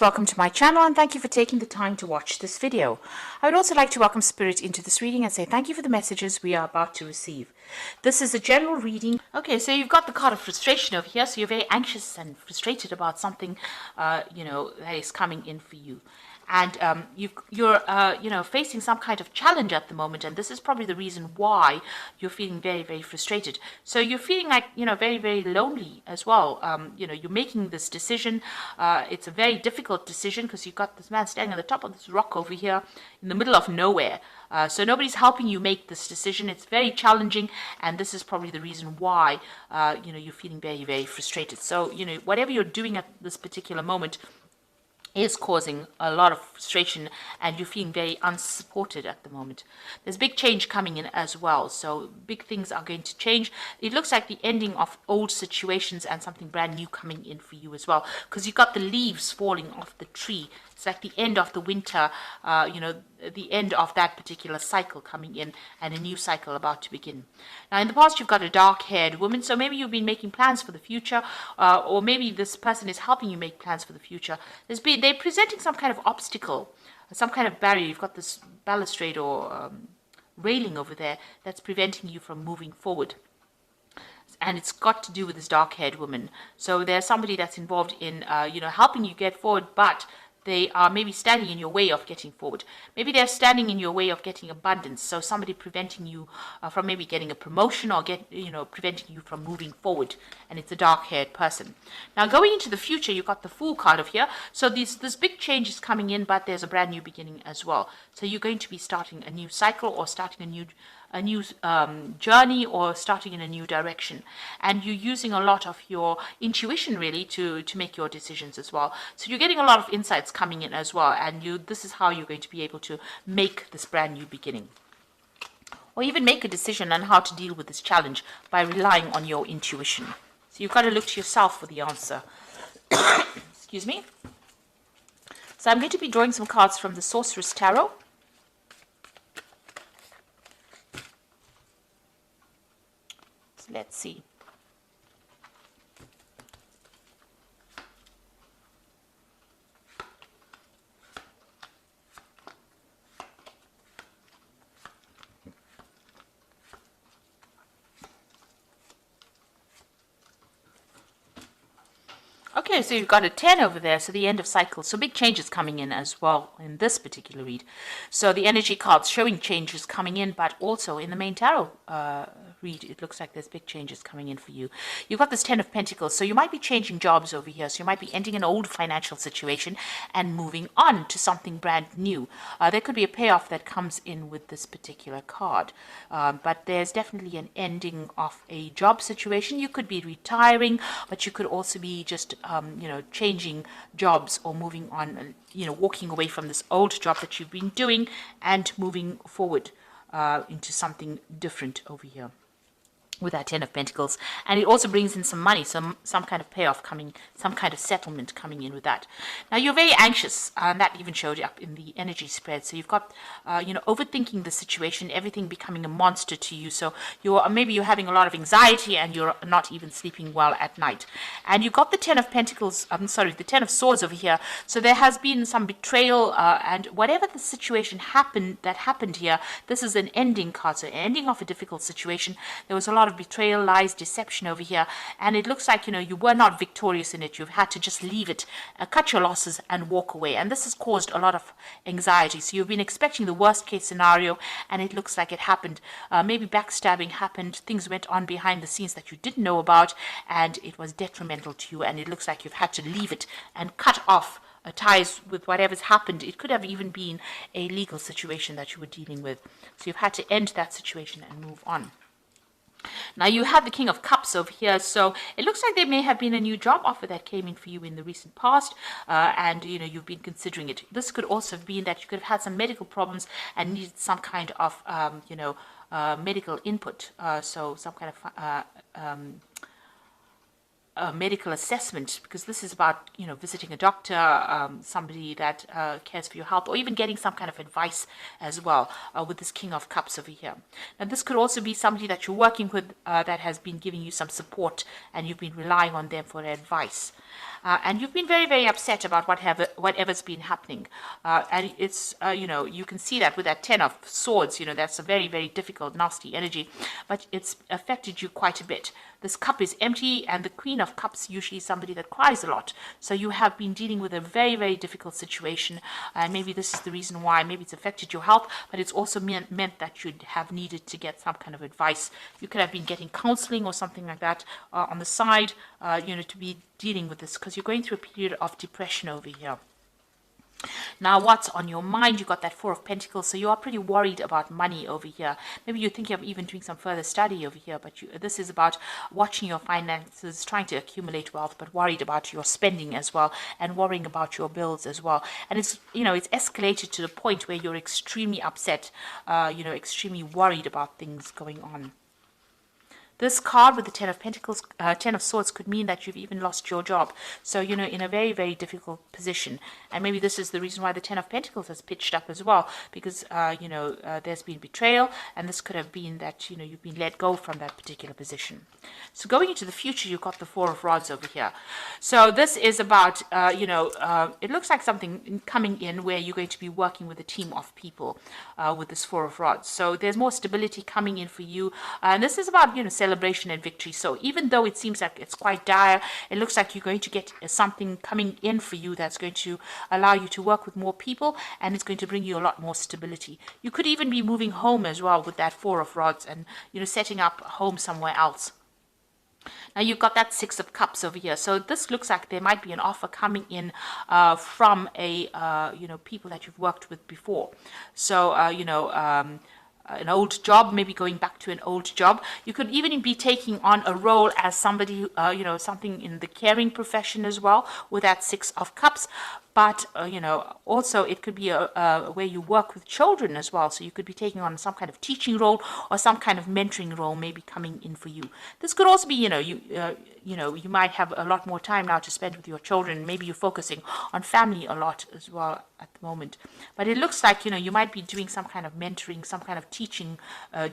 Welcome to my channel and thank you for taking the time to watch this video. I would also like to welcome Spirit into this reading and say thank you for the messages we are about to receive. This is a general reading. Okay, so you've got the card of frustration over here, so you're very anxious and frustrated about something, that is coming in for you. And you're facing some kind of challenge at the moment, and this is probably the reason why you're feeling very, very frustrated. So you're feeling like, very, very lonely as well. You're making this decision. It's a very difficult decision because you've got this man standing on the top of this rock over here in the middle of nowhere. So nobody's helping you make this decision. It's very challenging, and this is probably the reason why, you're feeling very, very frustrated. So, whatever you're doing at this particular moment is causing a lot of frustration, and you're feeling very unsupported at the moment. There's big change coming in as well, so big things are going to change. It looks like the ending of old situations and something brand new coming in for you as well, because you've got the leaves falling off the tree. It's like the end of the winter, the end of that particular cycle coming in, and a new cycle about to begin. Now, in the past, you've got a dark-haired woman, so maybe you've been making plans for the future, or maybe this person is helping you make plans for the future. They're presenting some kind of obstacle, some kind of barrier. You've got this balustrade or railing over there that's preventing you from moving forward. And it's got to do with this dark-haired woman. So there's somebody that's involved in, helping you get forward, but they are maybe standing in your way of getting forward. Maybe they're standing in your way of getting abundance. So somebody preventing you from maybe getting a promotion or preventing you from moving forward. And it's a dark-haired person. Now, going into the future, you've got the Fool card over here. So this big change is coming in, but there's a brand new beginning as well. So you're going to be starting a new cycle or starting a new journey or starting in a new direction, and you're using a lot of your intuition really to make your decisions as well. So you're getting a lot of insights coming in as well, and this is how you're going to be able to make this brand new beginning, or even make a decision on how to deal with this challenge by relying on your intuition. So you've got to look to yourself for the answer. Excuse me. So I'm going to be drawing some cards from the Sorceress Tarot. Let's see. Okay, so you've got a 10 over there, so the end of cycle. So big changes coming in as well in this particular read. So the energy cards showing changes coming in, but also in the main tarot read, it looks like there's big changes coming in for you. You've got this 10 of Pentacles, so you might be changing jobs over here. So you might be ending an old financial situation and moving on to something brand new. There could be a payoff that comes in with this particular card, but there's definitely an ending of a job situation. You could be retiring, but you could also be just changing jobs or moving on, walking away from this old job that you've been doing and moving forward into something different over here with that 10 of Pentacles. And it also brings in some money, some kind of payoff coming, some kind of settlement coming in with that. Now, you're very anxious, and that even showed up in the energy spread. So you've got, overthinking the situation, everything becoming a monster to you. So maybe you're having a lot of anxiety and you're not even sleeping well at night. And you've got the 10 of Pentacles, the 10 of Swords over here. So there has been some betrayal, and whatever the situation that happened here, this is an ending card. So ending of a difficult situation. There was a lot of betrayal, lies, deception over here, and it looks like you were not victorious in it. You've had to just leave it, cut your losses and walk away, and this has caused a lot of anxiety. So you've been expecting the worst case scenario, and it looks like it happened. Maybe backstabbing happened, things went on behind the scenes that you didn't know about, and it was detrimental to you, and it looks like you've had to leave it and cut off ties with whatever's happened. It could have even been a legal situation that you were dealing with, so you've had to end that situation and move on. Now, you have the King of Cups over here, so it looks like there may have been a new job offer that came in for you in the recent past, and you've been considering it. This could also have been that you could have had some medical problems and needed some kind of medical input, so some kind of a medical assessment, because this is about, visiting a doctor, somebody that cares for your health, or even getting some kind of advice as well, with this King of Cups over here. Now, this could also be somebody that you're working with that has been giving you some support, and you've been relying on them for advice. And you've been very, very upset about whatever's been happening. And it's, you can see that with that 10 of Swords, that's a very, very difficult, nasty energy, but it's affected you quite a bit. This cup is empty, and the Queen of Cups usually is somebody that cries a lot. So you have been dealing with a very, very difficult situation. And maybe this is the reason why. Maybe it's affected your health, but it's also meant that you'd have needed to get some kind of advice. You could have been getting counseling or something like that on the side, to be dealing with this, because you're going through a period of depression over here. Now, what's on your mind? You got that Four of Pentacles, so you are pretty worried about money over here. Maybe you're thinking of even doing some further study over here, but this is about watching your finances, trying to accumulate wealth, but worried about your spending as well, and worrying about your bills as well. And it's, it's escalated to the point where you're extremely upset, extremely worried about things going on. This card with the 10 of Pentacles, 10 of Swords could mean that you've even lost your job. So, in a very, very difficult position. And maybe this is the reason why the 10 of Pentacles has pitched up as well. Because, there's been betrayal. And this could have been that, you've been let go from that particular position. So going into the future, you've got the Four of Rods over here. So this is about, it looks like something coming in where you're going to be working with a team of people with this Four of Rods. So there's more stability coming in for you. And this is about, celebration and victory. So even though it seems like it's quite dire, it looks like you're going to get something coming in for you that's going to allow you to work with more people, and it's going to bring you a lot more stability. You could even be moving home as well with that Four of Rods, and setting up home somewhere else. Now you've got that Six of Cups over here. So this looks like there might be an offer coming in from a people that you've worked with before. So an old job, maybe going back to an old job. You could even be taking on a role as somebody, something in the caring profession as well, with that Six of Cups. But, also it could be where you work with children as well. So you could be taking on some kind of teaching role or some kind of mentoring role maybe coming in for you. This could also be, you might have a lot more time now to spend with your children. Maybe you're focusing on family a lot as well at the moment. But it looks like, you might be doing some kind of mentoring, some kind of teaching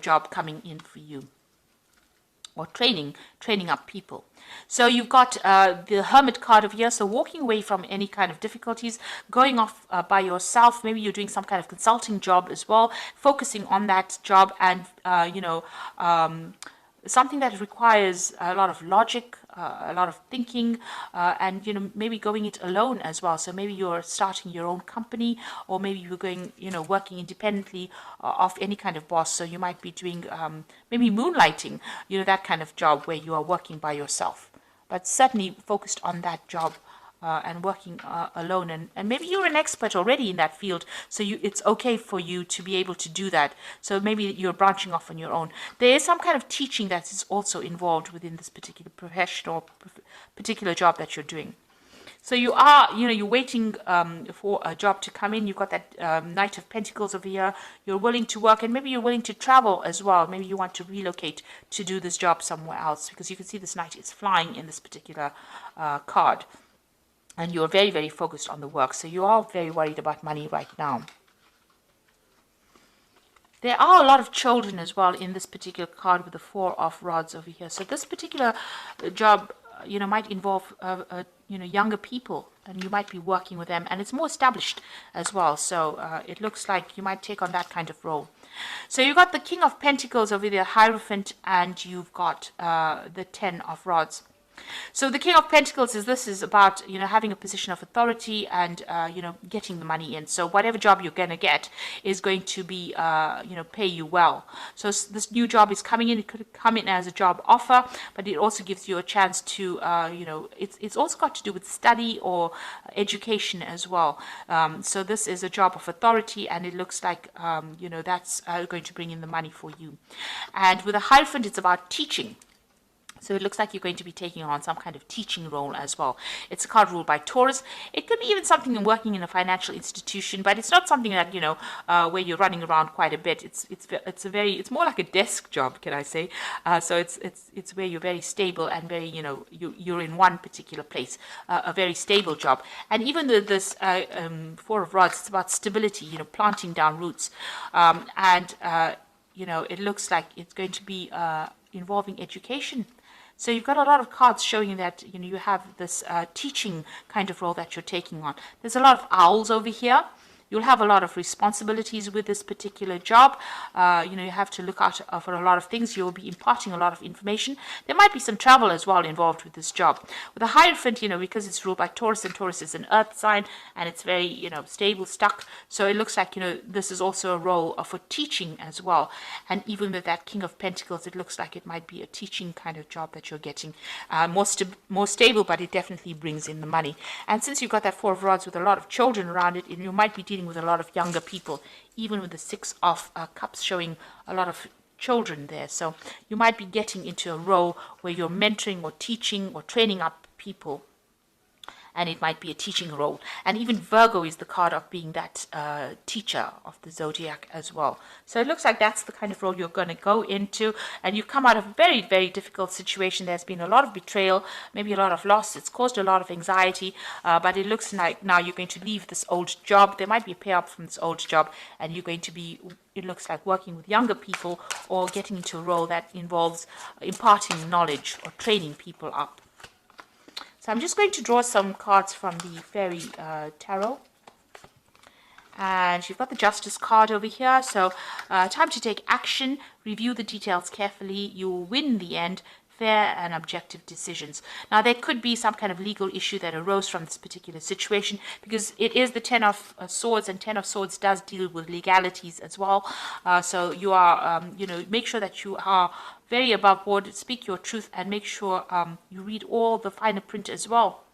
job coming in for you. Or training up people. So you've got the Hermit card over here. So walking away from any kind of difficulties, going off by yourself. Maybe you're doing some kind of consulting job as well, focusing on that job, and something that requires a lot of logic, a lot of thinking, and maybe going it alone as well. So maybe you're starting your own company, or maybe you're going, working independently of any kind of boss. So you might be doing maybe moonlighting, that kind of job where you are working by yourself, but certainly focused on that job. And working alone, and maybe you're an expert already in that field, so it's okay for you to be able to do that. So maybe you're branching off on your own. There is some kind of teaching that is also involved within this particular profession or particular job that you're doing. So you are, you're waiting for a job to come in. You've got that Knight of Pentacles over here. You're willing to work, and maybe you're willing to travel as well. Maybe you want to relocate to do this job somewhere else, because you can see this Knight is flying in this particular card. And you're very, very focused on the work. So you are very worried about money right now. There are a lot of children as well in this particular card with the Four of Rods over here. So this particular job, might involve, younger people. And you might be working with them. And it's more established as well. So it looks like you might take on that kind of role. So you've got the King of Pentacles over there, Hierophant. And you've got the 10 of Rods. So the King of Pentacles this is about, having a position of authority and, getting the money in. So whatever job you're going to get is going to be, pay you well. So this new job is coming in. It could come in as a job offer, but it also gives you a chance to, it's also got to do with study or education as well. So this is a job of authority, and it looks like, that's going to bring in the money for you. And with a Hierophant, it's about teaching. So it looks like you're going to be taking on some kind of teaching role as well. It's a card ruled by Taurus. It could be even something working in a financial institution, but it's not something that, where you're running around quite a bit. It's more like a desk job, can I say? So it's where you're very stable and very, you're in one particular place, a very stable job. And even though this Four of Rods, it's about stability, planting down roots, it looks like it's going to be involving education. So you've got a lot of cards showing that you have this teaching kind of role that you're taking on. There's a lot of owls over here. You'll have a lot of responsibilities with this particular job. You have to look out for a lot of things. You'll be imparting a lot of information. There might be some travel as well involved with this job. With the Hierophant, because it's ruled by Taurus, and Taurus is an earth sign, and it's very, stable, stuck. So it looks like, this is also a role for teaching as well. And even with that King of Pentacles, it looks like it might be a teaching kind of job that you're getting. More stable, but it definitely brings in the money. And since you've got that Four of Rods with a lot of children around it, you might be dealing with a lot of younger people, even with the Six of Cups showing a lot of children there. So you might be getting into a role where you're mentoring or teaching or training up people, and it might be a teaching role. And even Virgo is the card of being that teacher of the zodiac as well. So it looks like that's the kind of role you're going to go into, and you've come out of a very, very difficult situation. There's been a lot of betrayal, maybe a lot of loss. It's caused a lot of anxiety, but it looks like now you're going to leave this old job. There might be a payout from this old job, and you're going to be, it looks like, working with younger people or getting into a role that involves imparting knowledge or training people up. So I'm just going to draw some cards from the Fairy Tarot. And you've got the Justice card over here. So time to take action, review the details carefully. You will win in the end. Fair and objective decisions. Now, there could be some kind of legal issue that arose from this particular situation, because it is the Ten of Swords, and Ten of Swords does deal with legalities as well. So you are, make sure that you are very above board, speak your truth, and make sure you read all the finer print as well.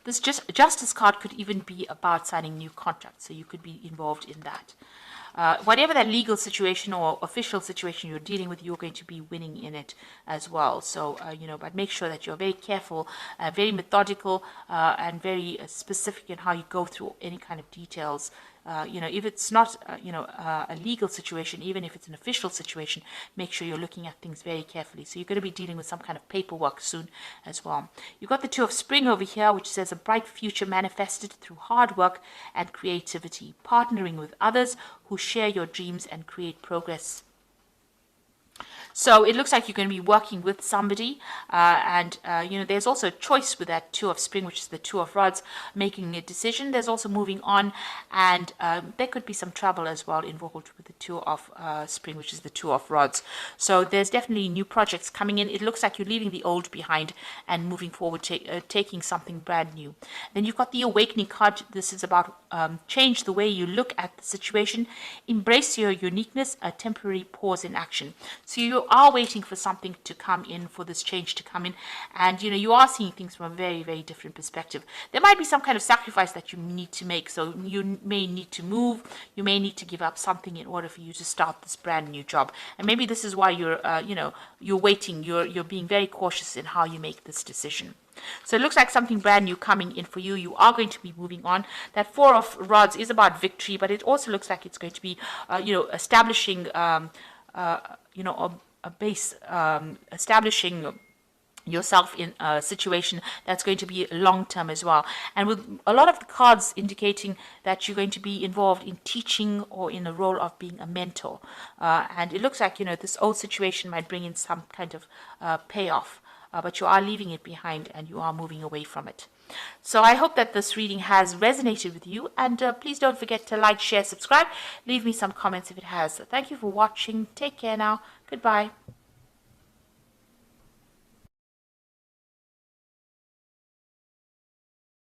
This Justice card could even be about signing new contracts, so you could be involved in that. Whatever that legal situation or official situation you're dealing with, you're going to be winning in it as well. So, but make sure that you're very careful, very methodical, and very specific in how you go through any kind of details. If it's not, a legal situation, even if it's an official situation, make sure you're looking at things very carefully. So you're going to be dealing with some kind of paperwork soon as well. You've got the Two of Spring over here, which says a bright future manifested through hard work and creativity, partnering with others who share your dreams and create progress. So it looks like you're going to be working with somebody, and there's also a choice with that Two of Spring, which is the Two of Rods, making a decision. There's also moving on, and there could be some trouble as well involved with the Two of Spring, which is the Two of Rods. So there's definitely new projects coming in. It looks like you're leaving the old behind and moving forward, taking something brand new. Then you've got the Awakening card. This is about change the way you look at the situation, embrace your uniqueness, a temporary pause in action. So you are waiting for something to come in, for this change to come in, and you are seeing things from a very, very different perspective. There might be some kind of sacrifice that you need to make, so you may need to move, you may need to give up something in order for you to start this brand new job. And maybe this is why you're you're waiting, you're being very cautious in how you make this decision. So it looks like something brand new coming in for you. You are going to be moving on. That Four of Rods is about victory, but it also looks like it's going to be, establishing, a base, establishing yourself in a situation that's going to be long-term as well. And with a lot of the cards indicating that you're going to be involved in teaching or in a role of being a mentor. And it looks like, this old situation might bring in some kind of payoff. But you are leaving it behind and you are moving away from it. So I hope that this reading has resonated with you, and please don't forget to like, share, subscribe, leave me some comments if it has. Thank you for watching. Take care now. Goodbye.